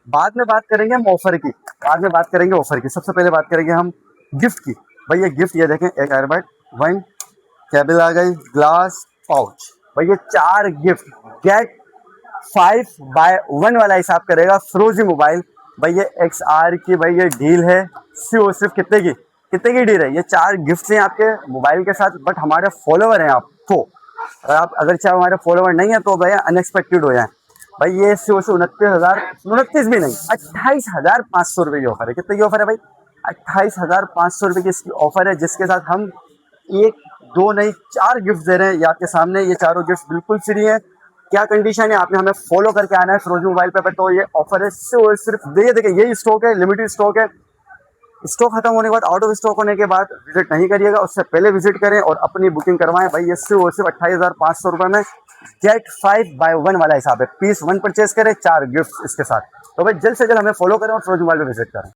बाद में बात करेंगे हम ऑफर की, बाद में बात करेंगे ऑफर की। सबसे पहले बात करेंगे हम गिफ्ट की। भाई ये गिफ्ट, ये देखें, एक एयरबड, वन केबल आ गई, ग्लास, पाउच। भाई ये 4 गिफ्ट, गेट 5 बाय 1 वाला हिसाब करेगा फ्रोजी मोबाइल। भाई ये XR की भाई ये डील है, सिर्फ कितने की डील है? ये 4 गिफ्ट हैं आपके मोबाइल के साथ। बट हमारे फॉलोवर हैं आपको, अगर चाहे हमारे फॉलोवर नहीं है तो भैया अनएक्सपेक्टेड हो जाए। भाई ये सिर्फ 29,000, 29 भी नहीं, 28,500 रुपये की ऑफर है। कितने की ऑफर है भाई? 28,500 रुपये की इसकी ऑफर है, जिसके साथ हम 1, 2 नहीं 4 गिफ्ट दे रहे हैं। ये आपके सामने, ये चारों गिफ्ट बिल्कुल फ्री है। क्या कंडीशन है? आपने हमें फॉलो करके आना है फिरोजी मोबाइल पे। तो ये ऑफर है सिर्फ देखिए, यही स्टॉक है, लिमिटेड स्टॉक है। स्टॉक खत्म होने के बाद, आउट ऑफ स्टॉक होने के बाद विजिट नहीं करिएगा, उससे पहले विजिट करें और अपनी बुकिंग करवाएं। भाई ये सिर्फ 28,500 रुपये में गेट 5 बाय 1 वाला हिसाब है। पीस 1 परचेज करें, 4 गिफ्ट इसके साथ। तो भाई जल्द से जल्द हमें फॉलो करें और फिरोजी मोबाइल पे विजिट करें।